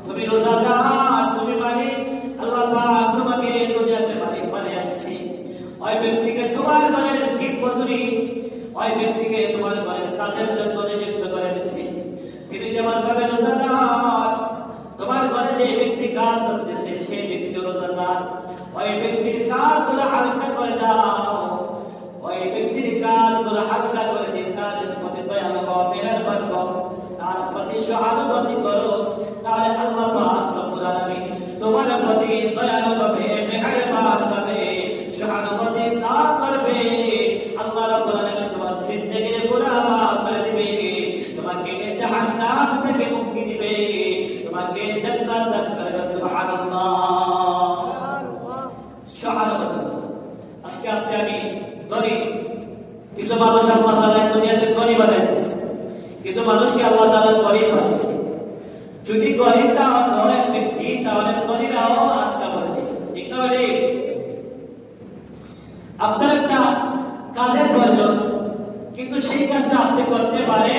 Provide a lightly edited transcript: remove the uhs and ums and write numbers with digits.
তুমি রোজাদার, তুমি মালিক, আল্লাহ পাক তোমাকে দুনিয়াতে মালিক বানিয়েছে। ওই ব্যক্তিকে তোমার ঘরের ঠিক মজুরি, ওই ব্যক্তিকে তোমার ঘরের কাজের জন্য নিযুক্ত করে দিয়েছে। তিনি যেমন ভাবে রোজাদার, তোমার ঘরে যে ব্যক্তি কাজ করতেছে সেই ব্যক্তি রোজাদার। ওই ব্যক্তির কাজগুলো হালকা করে দাও, ওই ব্যক্তির কাজগুলো হালকা করে দিন, কাজের প্রতি দয়ালু হও, মেহেরবান হও, তার প্রতি সহানুভূতি করো, তাহলে আল্লাহ পাক রব্বুল আলামিন তোমার প্রতি দয়ালু হবে, মেহেরবান হবে, সহানুভূতি দান করবে। আল্লাহ রব্বুল আলামিন তোমার জিন্দেগির গুনাহ মাফ করে দিবে, তোমাকে জাহান্নাম থেকে মুক্তি দিবে, তোমাকে জান্নাত দান করবে। সুবহানাল্লাহ। সহানুভূতি। আজকে আমি গরিব, কিছু মানুষ আল্লাহ তাআলা দুনিয়াতে গরিব বানাইছে, কিছু মানুষকে আল্লাহ তাআলা গরিব বানাইছে। যদি গরিবটা হয় ব্যক্তি, তাহলে গরিবরাও আটকা পড়ে যাবে। ঠিক না ভাই? আপনার একটা কাজের প্রয়োজন, কিন্তু সেই কাজটা আপনি করতে পারেন